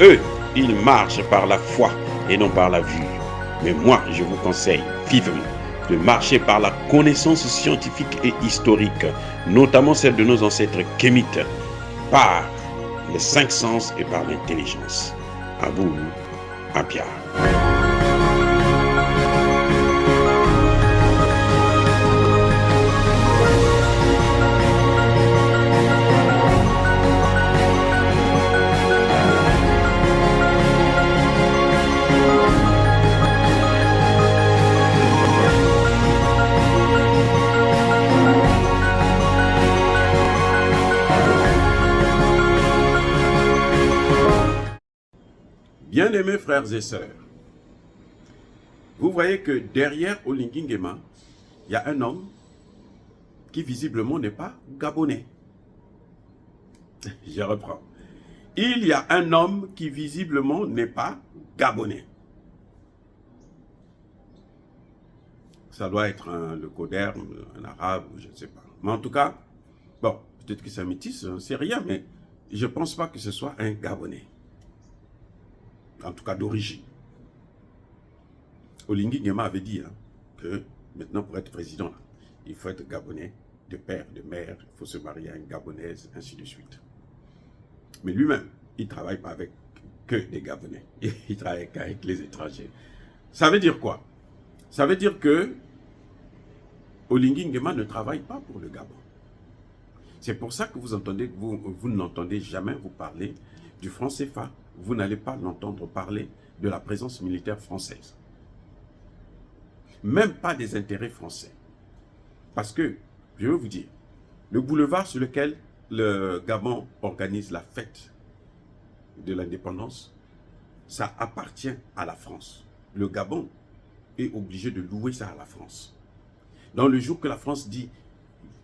Eux, ils marchent par la foi et non par la vue. Mais moi, je vous conseille vivement de marcher par la connaissance scientifique et historique, notamment celle de nos ancêtres kémites, par les cinq sens et par l'intelligence. À vous, à Pierre. Bien-aimés frères et sœurs, vous voyez que derrière Olingi Nguema, il y a un homme qui visiblement n'est pas gabonais. Je reprends. Il y a un homme qui visiblement n'est pas gabonais. Ça doit être le coderme, un arabe, je ne sais pas. Mais en tout cas, bon, peut-être que c'est un métis, c'est rien, mais je ne pense pas que ce soit un gabonais. En tout cas d'origine. Olingi Nguema avait dit que maintenant pour être président, il faut être gabonais, de père, de mère, il faut se marier à une gabonaise, ainsi de suite. Mais lui-même, il ne travaille pas avec que des Gabonais, il travaille qu'avec les étrangers. Ça veut dire quoi? Ça veut dire que Olingi Nguema ne travaille pas pour le Gabon. C'est pour ça que vous n'entendez jamais vous parler du franc CFA. Vous n'allez pas l'entendre parler de la présence militaire française. Même pas des intérêts français. Parce que, je veux vous dire, le boulevard sur lequel le Gabon organise la fête de l'indépendance, ça appartient à la France. Le Gabon est obligé de louer ça à la France. Dans le jour que la France dit,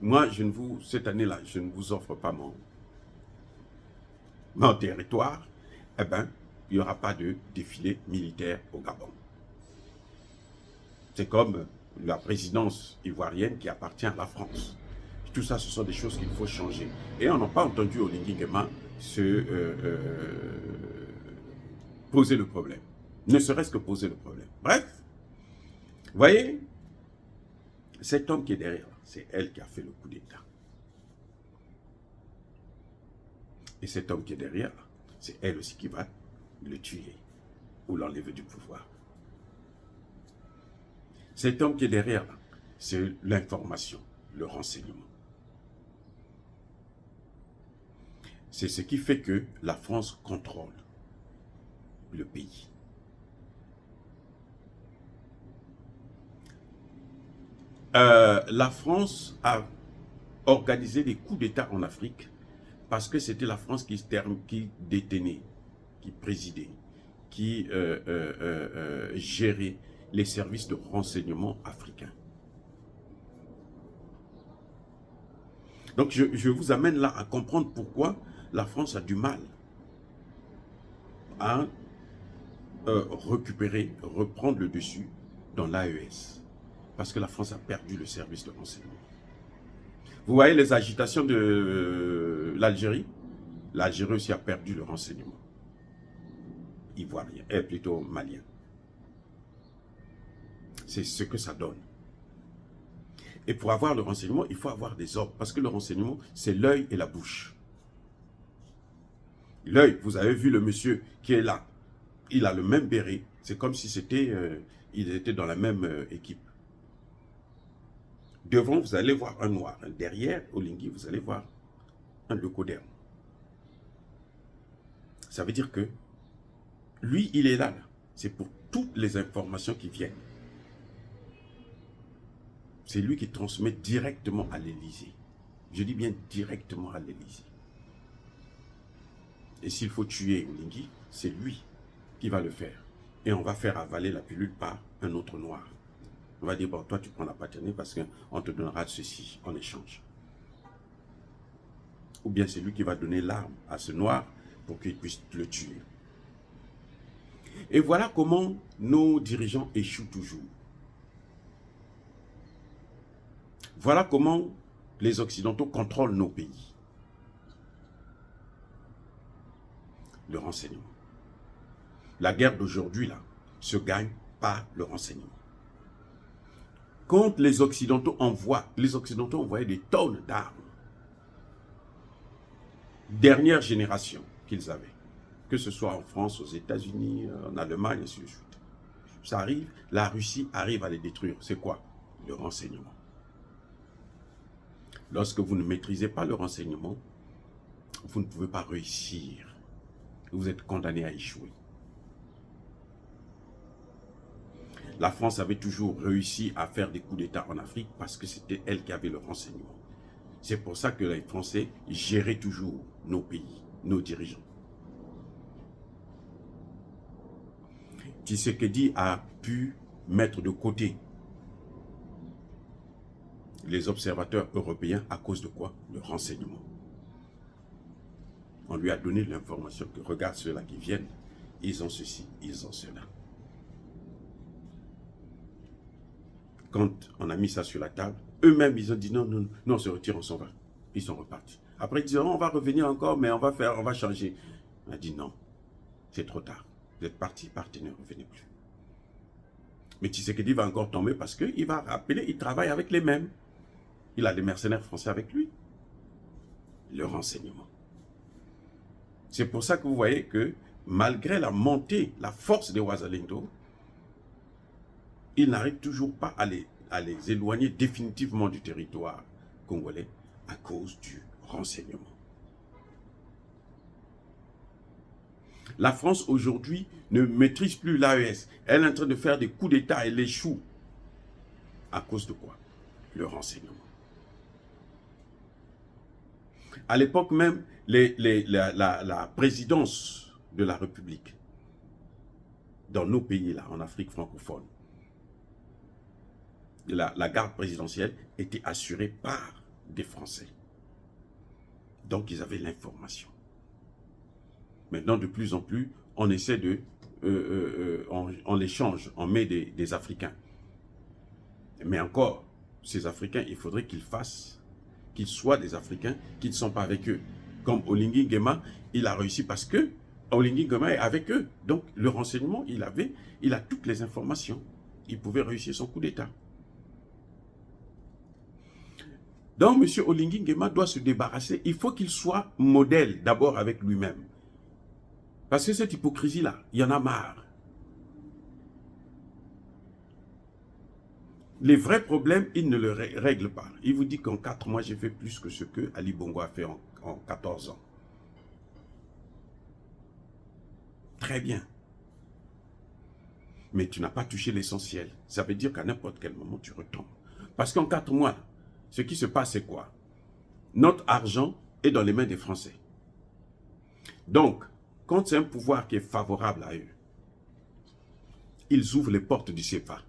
moi, cette année-là, je ne vous offre pas mon territoire, eh bien, il n'y aura pas de défilé militaire au Gabon. C'est comme la présidence ivoirienne qui appartient à la France. Tout ça, ce sont des choses qu'il faut changer. Et on n'a pas entendu Olingi Nguema se poser le problème. Ne serait-ce que poser le problème. Bref, vous voyez, cet homme qui est derrière, c'est elle qui a fait le coup d'État. Et cet homme qui est derrière, c'est elle aussi qui va le tuer ou l'enlever du pouvoir. Cet homme qui est derrière, c'est l'information, le renseignement. C'est ce qui fait que la France contrôle le pays. La France a organisé des coups d'État en Afrique parce que c'était la France qui détenait, qui présidait, qui gérait les services de renseignement africains. Donc je vous amène là à comprendre pourquoi la France a du mal à reprendre le dessus dans l'AES. Parce que la France a perdu le service de renseignement. Vous voyez les agitations de l'Algérie? L'Algérie aussi a perdu le renseignement. Ivoirien, plutôt malien. C'est ce que ça donne. Et pour avoir le renseignement, il faut avoir des ordres. Parce que le renseignement, c'est l'œil et la bouche. L'œil, vous avez vu le monsieur qui est là. Il a le même béret. C'est comme si ils étaient dans la même équipe. Devant, vous allez voir un noir. Derrière, Olingi, vous allez voir un leucoderme. Ça veut dire que lui, il est là. C'est pour toutes les informations qui viennent. C'est lui qui transmet directement à l'Élysée. Je dis bien directement à l'Élysée. Et s'il faut tuer Olingi, c'est lui qui va le faire. Et on va faire avaler la pilule par un autre noir. On va dire, bon, toi tu prends la paternité parce qu'on te donnera ceci en échange. Ou bien c'est lui qui va donner l'arme à ce noir pour qu'il puisse le tuer. Et voilà comment nos dirigeants échouent toujours. Voilà comment les Occidentaux contrôlent nos pays. Le renseignement. La guerre d'aujourd'hui, là, se gagne par le renseignement. Quand les Occidentaux envoyaient des tonnes d'armes, dernière génération qu'ils avaient, que ce soit en France, aux États-Unis, en Allemagne, ainsi de suite. Ça arrive, la Russie arrive à les détruire. C'est quoi? Le renseignement. Lorsque vous ne maîtrisez pas le renseignement, vous ne pouvez pas réussir. Vous êtes condamné à échouer. La France avait toujours réussi à faire des coups d'État en Afrique parce que c'était elle qui avait le renseignement. C'est pour ça que les Français géraient toujours nos pays, nos dirigeants. Tshisekedi a pu mettre de côté les observateurs européens à cause de quoi? Le renseignement. On lui a donné l'information que regarde ceux-là qui viennent, ils ont ceci, ils ont cela. Quand on a mis ça sur la table, eux-mêmes, ils ont dit non, non, non, on se retire, on s'en va. Ils sont repartis. Après, ils disent, on va revenir encore, mais on va changer. On a dit non, c'est trop tard. Vous êtes partis, partez, ne revenez plus. Mais Tshisekedi va encore tomber parce qu'il va rappeler, il travaille avec les mêmes. Il a des mercenaires français avec lui. Le renseignement. C'est pour ça que vous voyez que malgré la montée, la force des Wazalendo, ils n'arrivent toujours pas à les éloigner définitivement du territoire congolais à cause du renseignement. La France aujourd'hui ne maîtrise plus l'AES. Elle est en train de faire des coups d'État, elle échoue. À cause de quoi? Le renseignement. À l'époque même, la présidence de la République, dans nos pays là, en Afrique francophone, la garde présidentielle était assurée par des Français. Donc ils avaient l'information. Maintenant, de plus en plus, on essaie de... on les change, on met des Africains. Mais encore, ces Africains, il faudrait qu'ils soient des Africains qui ne sont pas avec eux. Comme Olingi Nguema, il a réussi parce que Olingi Nguema est avec eux. Donc, le renseignement, il a toutes les informations. Il pouvait réussir son coup d'État. Donc, M. Olingi Nguema doit se débarrasser. Il faut qu'il soit modèle d'abord avec lui-même. Parce que cette hypocrisie-là, il y en a marre. Les vrais problèmes, il ne le règle pas. Il vous dit qu'en 4 mois, j'ai fait plus que ce que Ali Bongo a fait en 14 ans. Très bien. Mais tu n'as pas touché l'essentiel. Ça veut dire qu'à n'importe quel moment, tu retombes. Parce qu'en 4 mois, ce qui se passe, c'est quoi? Notre argent est dans les mains des Français. Donc, quand c'est un pouvoir qui est favorable à eux, ils ouvrent les portes du CFA.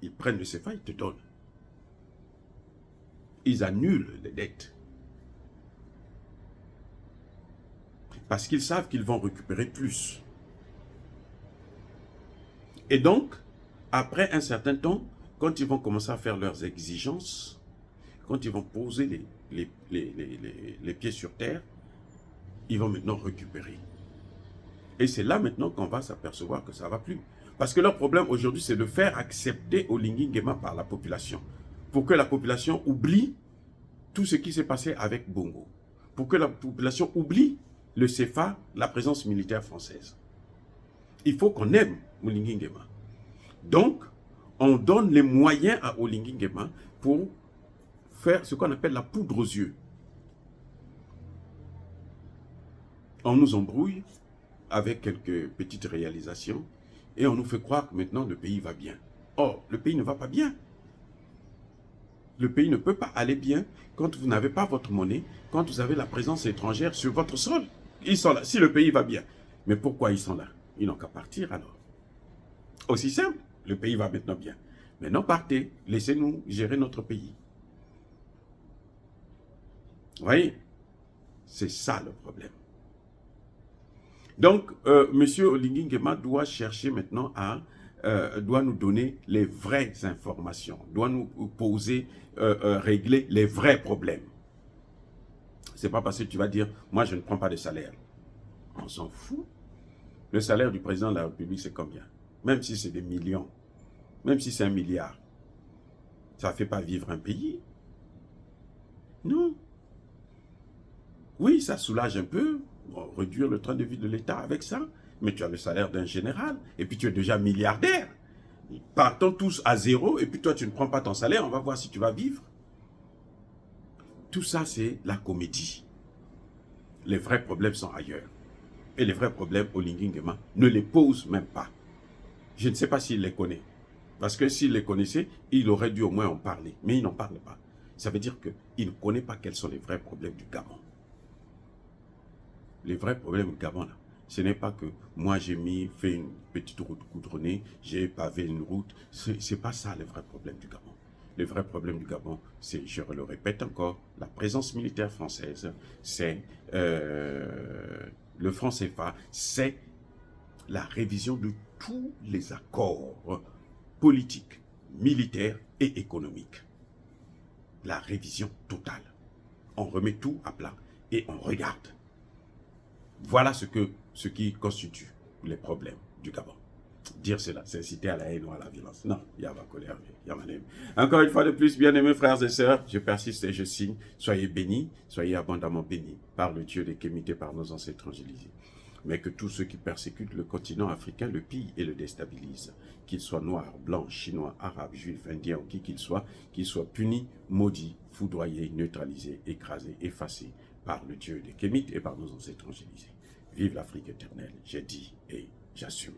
Ils prennent le CFA, ils te donnent. Ils annulent les dettes. Parce qu'ils savent qu'ils vont récupérer plus. Et donc, après un certain temps, quand ils vont commencer à faire leurs exigences, quand ils vont poser les pieds sur terre, ils vont maintenant récupérer. Et c'est là maintenant qu'on va s'apercevoir que ça ne va plus. Parce que leur problème aujourd'hui, c'est de faire accepter Olingi Nguema par la population. Pour que la population oublie tout ce qui s'est passé avec Bongo. Pour que la population oublie le CFA, la présence militaire française. Il faut qu'on aime Olingi Nguema. Donc, on donne les moyens à Olingi Nguema pour faire ce qu'on appelle la poudre aux yeux. On nous embrouille avec quelques petites réalisations et on nous fait croire que maintenant le pays va bien. Or, le pays ne va pas bien. Le pays ne peut pas aller bien quand vous n'avez pas votre monnaie, quand vous avez la présence étrangère sur votre sol. Ils sont là, si le pays va bien. Mais pourquoi ils sont là? Ils n'ont qu'à partir alors. Aussi simple, le pays va maintenant bien. Maintenant partez, laissez-nous gérer notre pays. Vous voyez? C'est ça le problème. Donc, M. Olingi Nguema doit chercher maintenant doit nous donner les vraies informations, doit nous poser, régler les vrais problèmes. Ce n'est pas parce que tu vas dire, moi je ne prends pas de salaire. On s'en fout. Le salaire du président de la République, c'est combien? Même si c'est des millions, même si c'est 1 milliard, ça ne fait pas vivre un pays. Non. Oui, ça soulage un peu, réduire le train de vie de l'État avec ça, mais tu as le salaire d'un général, et puis tu es déjà milliardaire. Partons tous à zéro, et puis toi, tu ne prends pas ton salaire, on va voir si tu vas vivre. Tout ça, c'est la comédie. Les vrais problèmes sont ailleurs. Et les vrais problèmes, Olingi Nguema ne les pose même pas. Je ne sais pas s'il les connaît. Parce que s'il les connaissait, il aurait dû au moins en parler. Mais il n'en parle pas. Ça veut dire qu'il ne connaît pas quels sont les vrais problèmes du Gabon. Les vrais problèmes du Gabon, là, ce n'est pas que moi j'ai fait une petite route goudronnée, j'ai pavé une route. Ce n'est pas ça le vrai problème du Gabon. Le vrai problème du Gabon, c'est, je le répète encore, la présence militaire française, c'est le franc CFA, c'est la révision de tous les accords politiques, militaires et économiques. La révision totale. On remet tout à plat et on regarde. Voilà ce qui constitue les problèmes du Gabon. Dire cela, c'est inciter à la haine ou à la violence. Non, il y a ma colère, il y a ma haine. Encore une fois de plus, bien-aimés frères et sœurs, je persiste et je signe. Soyez bénis, soyez abondamment bénis par le Dieu des Kémites, par nos ancêtres angélisés. Mais que tous ceux qui persécutent le continent africain le pillent et le déstabilisent. Qu'ils soient noirs, blancs, chinois, arabes, juifs, indiens ou qui qu'ils soient punis, maudits, foudroyés, neutralisés, écrasés, effacés par le Dieu des Kémites et par nos ancêtres angélisés. Vive l'Afrique éternelle, j'ai dit et j'assume.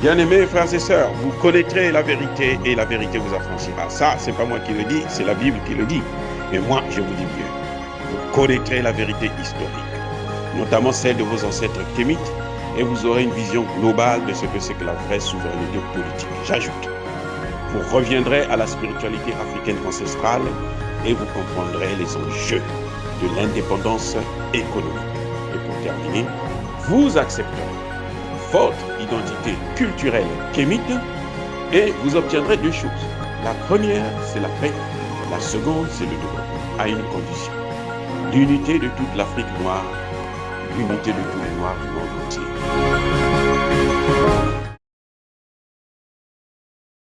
Bien-aimés frères et sœurs, vous connaîtrez la vérité et la vérité vous affranchira. Ça, c'est pas moi qui le dis, c'est la Bible qui le dit. Et moi, je vous dis bien, vous connaîtrez la vérité historique, notamment celle de vos ancêtres kémites, et vous aurez une vision globale de ce que c'est que la vraie souveraineté politique. J'ajoute, vous reviendrez à la spiritualité africaine ancestrale et vous comprendrez les enjeux de l'indépendance économique. Et pour terminer, vous accepterez votre identité culturelle kémite et vous obtiendrez deux choses. La première, c'est la paix. La seconde, c'est le développement, à une condition. L'unité de toute l'Afrique noire, l'unité de tous les Noirs du monde entier.